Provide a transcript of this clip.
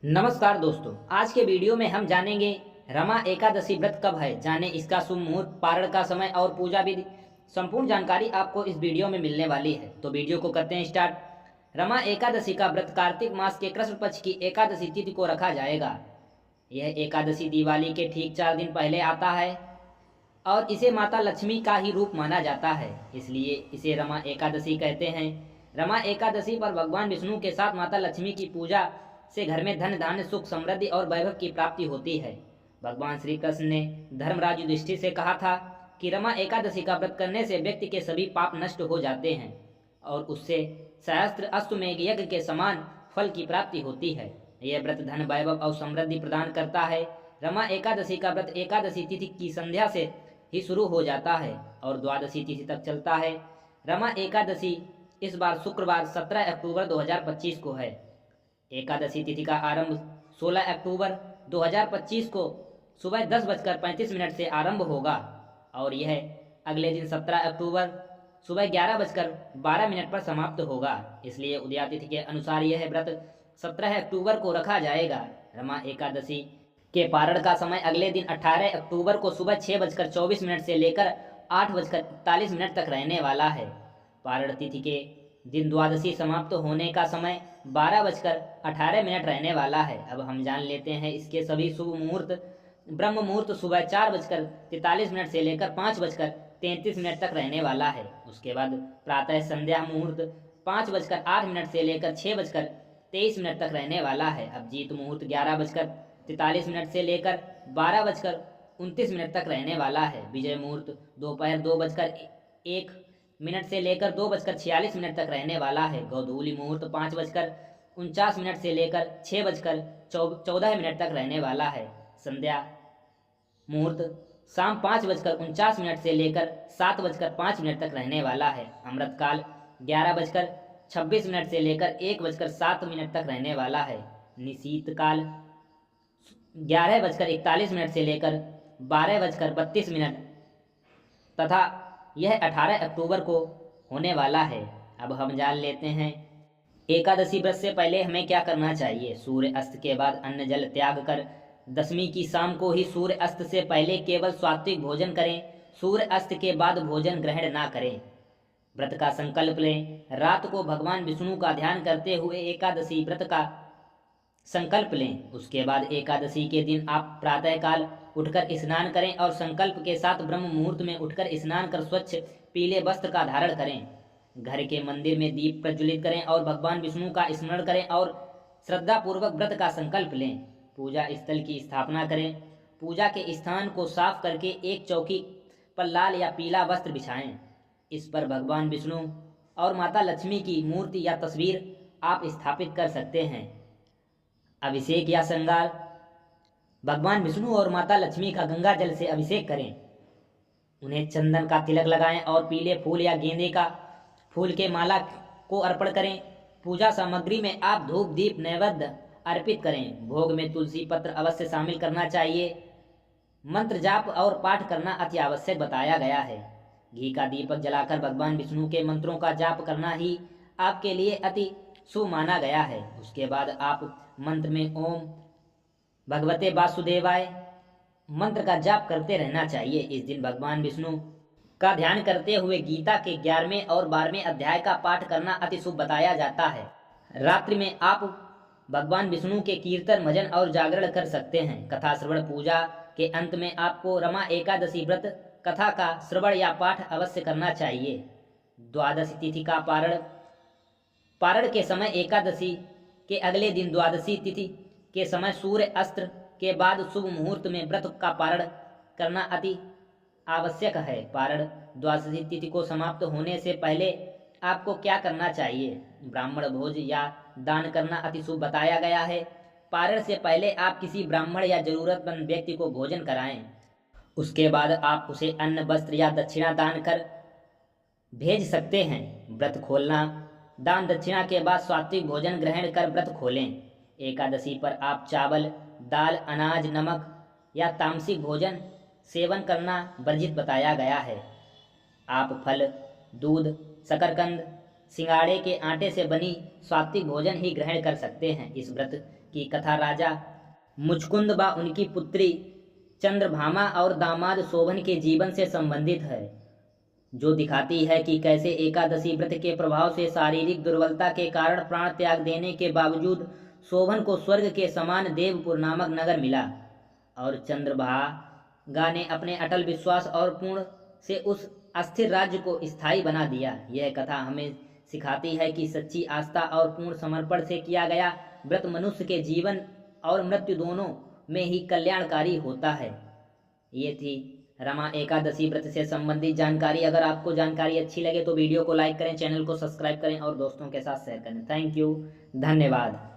नमस्कार दोस्तों, आज के वीडियो में हम जानेंगे रमा एकादशी व्रत कब है, जाने इसका शुभ मुहूर्त, पारण का समय और पूजा विधि। संपूर्ण जानकारी आपको इस वीडियो में मिलने वाली है, तो वीडियो को करते हैं स्टार्ट। रमा एकादशी का व्रत कार्तिक मास के कृष्ण पक्ष की एकादशी तिथि को रखा जाएगा। यह एकादशी दिवाली के ठीक 4 दिन पहले आता है और इसे माता लक्ष्मी का ही रूप माना जाता है, इसलिए इसे रमा एकादशी कहते हैं। रमा एकादशी पर भगवान विष्णु के साथ माता लक्ष्मी की पूजा से घर में धन धान्य सुख समृद्धि और वैभव की प्राप्ति होती है। भगवान श्री कृष्ण ने धर्मराज युधिष्ठिर से कहा था कि रमा एकादशी का व्रत करने से व्यक्ति के सभी पाप नष्ट हो जाते हैं और उससे सहस्त्र अश्वमेघ यज्ञ के समान फल की प्राप्ति होती है। यह व्रत धन वैभव और समृद्धि प्रदान करता है। रमा एकादशी का व्रत एकादशी तिथि की संध्या से ही शुरू हो जाता है और द्वादशी तिथि तक चलता है। रमा एकादशी इस बार शुक्रवार 17 अक्टूबर 2025 को है। एकादशी तिथि का आरंभ 16 अक्टूबर 2025 को सुबह 10:35 से आरंभ होगा और यह अगले दिन 17 अक्टूबर सुबह 11:12 पर समाप्त होगा। इसलिए उदया तिथि के अनुसार यह व्रत 17 अक्टूबर को रखा जाएगा। रमा एकादशी के पारण का समय अगले दिन 18 अक्टूबर को सुबह 6:24 से लेकर 8:41 तक रहने वाला है। पारण तिथि के दिन द्वादशी समाप्त होने का समय 12:18 रहने वाला है। अब हम जान लेते हैं इसके सभी शुभ मुहूर्त। ब्रह्म मुहूर्त सुबह 4:43 से लेकर 5:33 तक रहने वाला है। उसके बाद प्रातः संध्या मुहूर्त 5:08 से लेकर 6:23 तक रहने वाला है। अभिजीत मुहूर्त 11:43 से लेकर 12:29 तक रहने वाला है। विजय मुहूर्त दोपहर 2:01 से लेकर 2:46 तक रहने वाला है। गोधूली मुहूर्त 5:49 से लेकर 6:14 तक रहने वाला है। संध्या मुहूर्त शाम 5:49 से लेकर 7:05 तक रहने वाला है। अमृतकाल 11:26 से लेकर 1:07 तक रहने वाला है। निशीत काल 11:41 से लेकर 12:32 तथा यह 18 अक्टूबर को होने वाला है। अब हम जान लेते हैं एकादशी व्रत से पहले हमें क्या करना चाहिए। सूर्य अस्त के बाद अन्न जल त्याग कर दशमी की शाम को ही सूर्य अस्त से पहले केवल सात्विक भोजन करें। सूर्य अस्त के बाद भोजन ग्रहण ना करें। व्रत का संकल्प लें। रात को भगवान विष्णु का ध्यान करते हुए एकादशी व्रत का संकल्प लें। उसके बाद एकादशी के दिन आप प्रातःकाल उठकर स्नान करें और संकल्प के साथ ब्रह्म मुहूर्त में उठकर स्नान कर स्वच्छ पीले वस्त्र का धारण करें। घर के मंदिर में दीप प्रज्वलित करें और भगवान विष्णु का स्मरण करें और श्रद्धा पूर्वक व्रत का संकल्प लें। पूजा स्थल की स्थापना करें। पूजा के स्थान को साफ करके एक चौकी पर लाल या पीला वस्त्र बिछाएं। इस पर भगवान विष्णु और माता लक्ष्मी की मूर्ति या तस्वीर आप स्थापित कर सकते हैं। अभिषेक या श्रृंगार। भगवान विष्णु और माता लक्ष्मी का गंगा जल से अभिषेक करें। उन्हें चंदन का तिलक लगाएं और पीले फूल या गेंदे का फूल के माला को अर्पण करें। पूजा सामग्री में आप धूप दीप नैवेद्य अर्पित करें। भोग में तुलसी पत्र अवश्य शामिल करना चाहिए। मंत्र जाप और पाठ करना अति आवश्यक बताया गया है। घी का दीपक जलाकर भगवान विष्णु के मंत्रों का जाप करना ही आपके लिए अति शुभ माना गया है। उसके बाद आप मंत्र में ओम भगवते वासुदेवाय मंत्र का जाप करते रहना चाहिए। इस दिन भगवान विष्णु का ध्यान करते हुए गीता के 11वें और 12वें अध्याय का पाठ करना अति शुभ बताया जाता है। रात्रि में आप भगवान विष्णु के कीर्तन भजन और जागरण कर सकते हैं। कथा श्रवण। पूजा के अंत में आपको रमा एकादशी व्रत कथा का श्रवण या पाठ अवश्य करना चाहिए। द्वादशी तिथि का पारण के समय एकादशी के अगले दिन द्वादशी तिथि के समय सूर्य अस्त के बाद शुभ मुहूर्त में व्रत का पारण करना अति आवश्यक है। पारण द्वादशी तिथि को समाप्त होने से पहले आपको क्या करना चाहिए। ब्राह्मण भोज या दान करना अति शुभ बताया गया है। पारण से पहले आप किसी ब्राह्मण या जरूरतमंद व्यक्ति को भोजन कराएं। उसके बाद आप उसे अन्न वस्त्र या दक्षिणा दान कर भेज सकते हैं। व्रत खोलना। दान दक्षिणा के बाद सात्विक भोजन ग्रहण कर व्रत खोलें। एकादशी पर आप चावल दाल अनाज नमक या तामसिक भोजन सेवन करना वर्जित बताया गया है। आप फल दूध शकरकंद सिंगाड़े के आटे से बनी सात्विक भोजन ही ग्रहण कर सकते हैं। इस व्रत की कथा राजा मुचकुंद व उनकी पुत्री चंद्रभामा और दामाद शोभन के जीवन से संबंधित है, जो दिखाती है कि कैसे एकादशी व्रत के प्रभाव से शारीरिक दुर्बलता के कारण प्राण त्याग देने के बावजूद शोभन को स्वर्ग के समान देवपुर नामक नगर मिला और चंद्रभागा ने अपने अटल विश्वास और पूर्ण से उस अस्थिर राज्य को स्थायी बना दिया। यह कथा हमें सिखाती है कि सच्ची आस्था और पूर्ण समर्पण से किया गया व्रत मनुष्य के जीवन और मृत्यु दोनों में ही कल्याणकारी होता है। ये थी रमा एकादशी व्रत से संबंधित जानकारी। अगर आपको जानकारी अच्छी लगे तो वीडियो को लाइक करें, चैनल को सब्सक्राइब करें और दोस्तों के साथ शेयर करें। थैंक यू, धन्यवाद।